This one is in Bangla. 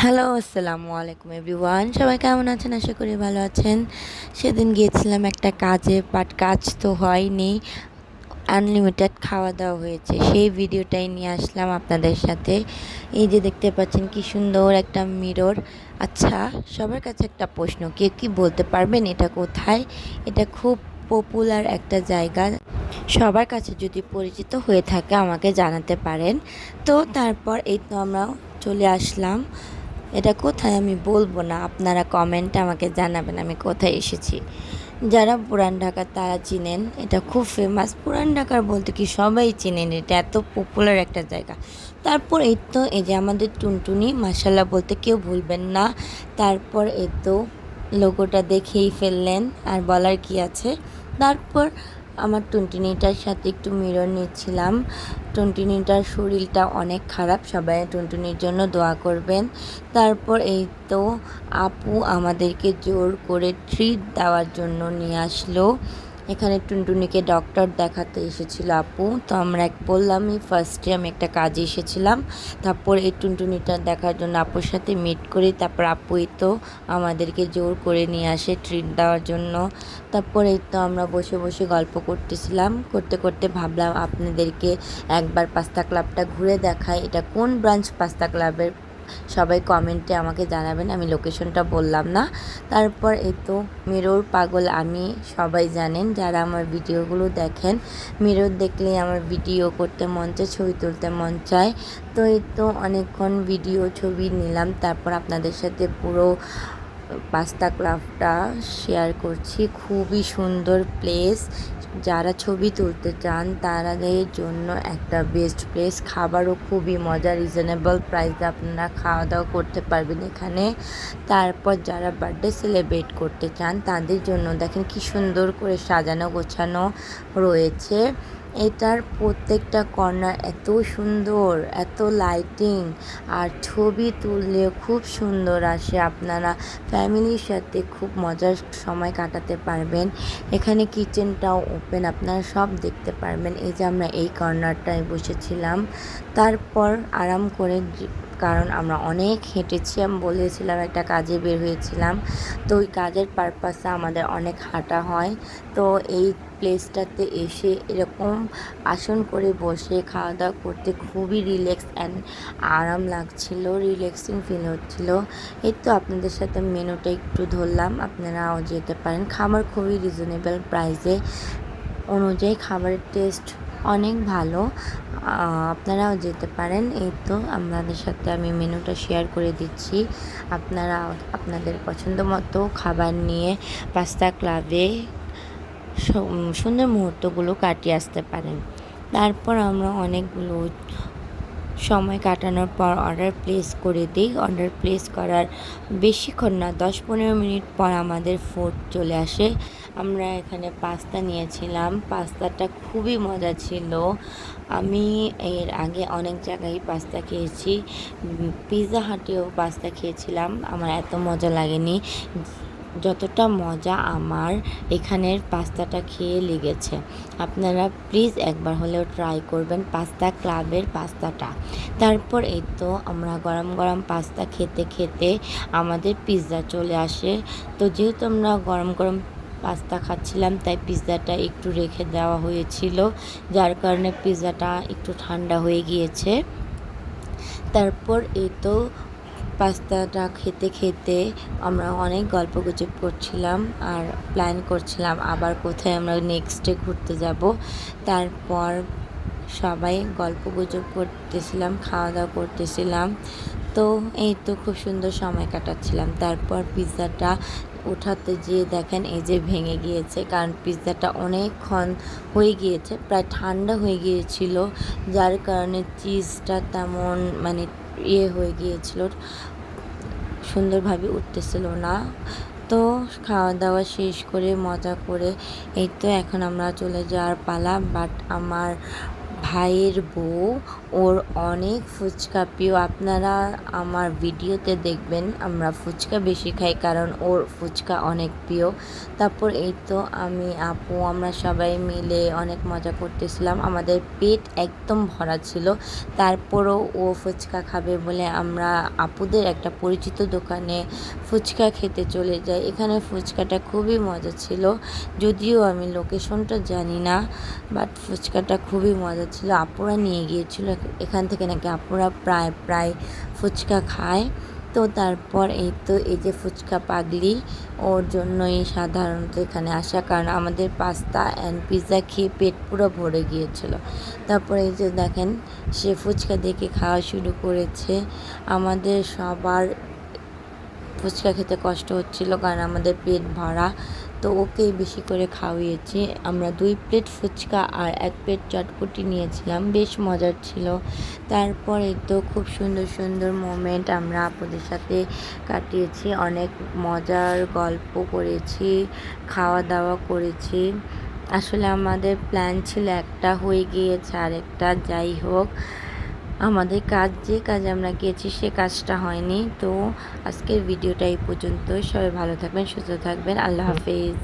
হ্যালো, আসসালামু আলাইকুম এভরিওয়ান। সবাই কেমন আছেন? আশা করি ভালো আছেন। সেদিন গিয়েছিলাম একটা কাজে, বাট কাজ তো হয়নি। আনলিমিটেড খাওয়া দাওয়া হয়েছে। সেই ভিডিওটাই নিয়ে আসলাম আপনাদের সাথে। এই যে দেখতে পাচ্ছেন কি সুন্দর একটা মিরর। আচ্ছা, সবার কাছে একটা প্রশ্ন, কে কি বলতে পারবেন এটা কোথায়? এটা খুব পপুলার একটা জায়গা। সবার কাছে যদি পরিচিত হয়ে থাকে আমাকে জানাতে পারেন। তো তারপর এই তো আমরা চলে আসলাম। এটা কোথায় আমি বলবো না, আপনারা কমেন্টে আমাকে জানাবেন আমি কোথায় এসেছি। যারা পুরান ঢাকা তারা চিনেন, এটা খুব ফেমাস। পুরান ঢাকার বলতে কি সবাই চিনেন, এটা এত পপুলার একটা জায়গা। তারপর এই তো এই যে আমাদের টুনটুনি, মাশাল্লাহ বলতে কেউ ভুলবেন না। তারপর এই তো লোগোটা দেখেই ফেললেন, আর বলার কি আছে। তারপর আমার টুনটুনিটার সাথে একটু মিরর নিচ্ছিলাম। টুনটুনিটার শরীরটা অনেক খারাপ, সবাই টুনটুনির জন্য দোয়া করবেন। তারপর এই তো আপু আমাদেরকে জোর করে ট্রিট দেওয়ার জন্য নিয়ে আসলো। এখানে টুনটুনিকে ডক্টর দেখাতে এসেছিল আপু। তো আমরা বললামই ফার্স্টে আমি একটা কাজে এসেছিলাম। তারপর এই টুনটুনিটা দেখার জন্য আপুর সাথে মিট করি। তারপর আপুই তো আমাদেরকে জোর করে নিয়ে আসে ট্রিট দেওয়ার জন্য। তারপর এই তো আমরা বসে বসে গল্প করতেছিলাম। করতে করতে ভাবলাম আপনাদেরকে একবার পাস্তা ক্লাবটা ঘুরে দেখাই। এটা কোন ব্রাঞ্চ পাস্তা ক্লাবের, সবাই কমেন্টে আমাকে জানাবেন, আমি লোকেশনটা বললাম না। তারপর এই তো মিরর পাগল আমি, সবাই জানেন যারা আমার ভিডিওগুলো দেখেন। মিরর দেখলেই আমার ভিডিও করতে মন চায়, ছবি তুলতে মন চায়। তো এই তো অনেকক্ষণ ভিডিও ছবি নিলাম। তারপর আপনাদের সাথে পুরো পাস্তা ক্লাবটা শেয়ার করছি। খুবই সুন্দর প্লেস। যারা ছবি তুলতে চান তাদের জন্য একটা বেস্ট প্লেস। খাবারও খুবই মজা, রিজনেবল প্রাইসে আপনারা খাওয়া দাওয়া করতে পারবেন এখানে। তারপর যারা বার্থডে সেলিব্রেট করতে চান তাদের জন্য দেখেন কি সুন্দর করে সাজানো গোছানো রয়েছে। এটার প্রত্যেকটা কর্নার এত সুন্দর, এত লাইটিং, আর ছবি তুললেও খুব সুন্দর আসে। আপনারা ফ্যামিলির সাথে খুব মজার সময় কাটাতে পারবেন। এখানে কিচেনটাও ওপেন, আপনারা সব দেখতে পারবেন। এই যে আমরা এই কর্নারটায় বসেছিলাম। তারপর আরাম করে, কারণ আমরা অনেক হেঁটেছি, আমি বলেছিলাম একটা কাজে বের হয়েছিলাম। তো ওই কাজের পারপাসে আমাদের অনেক হাঁটা হয়। তো এই প্লেসটাতে এসে এরকম আসন করে বসে খাওয়া দাওয়া করতে খুবই রিল্যাক্স অ্যান্ড আরাম লাগছিল, রিল্যাক্সিং ফিল হচ্ছিল। এই তো আপনাদের সাথে মেনুটা একটু ধরলাম, আপনারাও যেতে পারেন। খাবার খুবই রিজনেবল প্রাইসে অনুযায়ী, খাবারের টেস্ট অনেক ভালো। আপনারাও যেতে পারেন। এই তো আপনাদের সাথে আমি মেনুটা শেয়ার করে দিচ্ছি। আপনারা আপনাদের পছন্দ মতো খাবার নিয়ে পাস্তা ক্লাবে সুন্দর মুহূর্তগুলো কাটিয়ে আসতে পারেন। তারপর আমরা অনেকগুলো সময় কাটানোর পর অর্ডার প্লেস করে দিই। অর্ডার প্লেস করার বেশিক্ষণ না, 10-15 মিনিট পর আমাদের ফুড চলে আসে। আমরা এখানে পাস্তা নিয়েছিলাম। পাস্তাটা খুবই মজা ছিল। আমি এর আগে অনেক জায়গায় পাস্তা খেয়েছি, পিৎজা হাটেও পাস্তা খেয়েছিলাম, আমার এত মজা লাগেনি যতটা মজা আমার এখানের পাস্তাটা খেয়ে লেগেছে। আপনারা প্লিজ একবার হলেও ট্রাই করবেন পাস্তা ক্লাবের পাস্তাটা। তারপর এই তো আমরা গরম গরম পাস্তা খেতে খেতে আমাদের পিৎজা চলে আসে। তো যেহেতু আমরা গরম গরম পাস্তা খাচ্ছিলাম তাই পিৎজাটা একটু রেখে দেওয়া হয়েছিল, যার কারণে পিৎজাটা একটু ঠান্ডা হয়ে গিয়েছে। তারপর এই তো পাস্তাটা খেতে খেতে আমরা অনেক গল্পগুজব করছিলাম আর প্ল্যান করছিলাম আবার কোথায় আমরা নেক্সট ডে ঘুরতে যাব। তারপর সবাই গল্পগুজব করতেছিলাম, খাওয়া দাওয়া করতেছিলাম। তো এই তো খুব সুন্দর সময় কাটাচ্ছিলাম। তারপর পিৎজাটা ওঠাতে যেয়ে দেখেন এই যে ভেঙে গিয়েছে, কারণ পিৎজাটা অনেকক্ষণ হয়ে গিয়েছে, প্রায় ঠান্ডা হয়ে গিয়েছিল, যার কারণে চিজটা তেমন মানে হয়ে গিয়েছিল, সুন্দরভাবে উঠতেছিল না। তো খাওয়া দাওয়া শেষ করে মজা করে এই তো এখন আমরা চলে যাওয়ার পালা। বাট আমার ভাইয়ের বউ, ওর অনেক ফুচকা প্রিয়। আপনারা আমার ভিডিওতে দেখবেন আমরা ফুচকা বেশি খাই, কারণ ওর ফুচকা অনেক প্রিয়। তারপর এই তো আমি আপু আমরা সবাই মিলে অনেক মজা করতেছিলাম, আমাদের পেট একদম ভরা ছিল। তারপরও ও ফুচকা খাবে বলে আমরা আপুদের একটা পরিচিত দোকানে ফুচকা খেতে চলে যাই। এখানে ফুচকাটা খুবই মজা ছিল, যদিও আমি লোকেশনটা জানি না, বাট ফুচকাটা খুবই মজা ছিল। আপুরা নিয়ে গিয়েছিল, এখান থেকে নাকি আপুরা প্রায় ফুচকা খায়। তো তারপর এই তো এই যে ফুচকা পাগলি, ওর জন্যই সাধারণত এখানে আসা, কারণ আমাদের পাস্তা অ্যান্ড পিৎজা খেয়ে পেট পুরো ভরে গিয়েছিল। তারপর এই যে দেখেন সে ফুচকা দেখে খাওয়া শুরু করেছে। আমাদের সবার ফুচকা খেতে কষ্ট হচ্ছিল, কারণ আমাদের পেট ভরা। তো ওকেই বেশি করে খাওয়িয়েছি। আমরা 2 প্লেট ফুচকা আর 1 প্লেট চটপটি নিয়েছিলাম, বেশ মজার ছিল। তারপরে তো খুব সুন্দর সুন্দর মোমেন্ট আমরা আপুদের সাথে কাটিয়েছি, অনেক মজার গল্প করেছি, খাওয়া দাওয়া করেছি। আসলে আমাদের প্ল্যান ছিল একটা, হয়ে গিয়েছে আরেকটা। যাই হোক, আমাদের যে কাজে আমরা গিয়েছি সে কাজটা হয়নি। তো আজকের ভিডিওটা এই পর্যন্ত। সবাই ভালো থাকবেন, সুস্থ থাকবেন, আল্লাহ হাফেজ।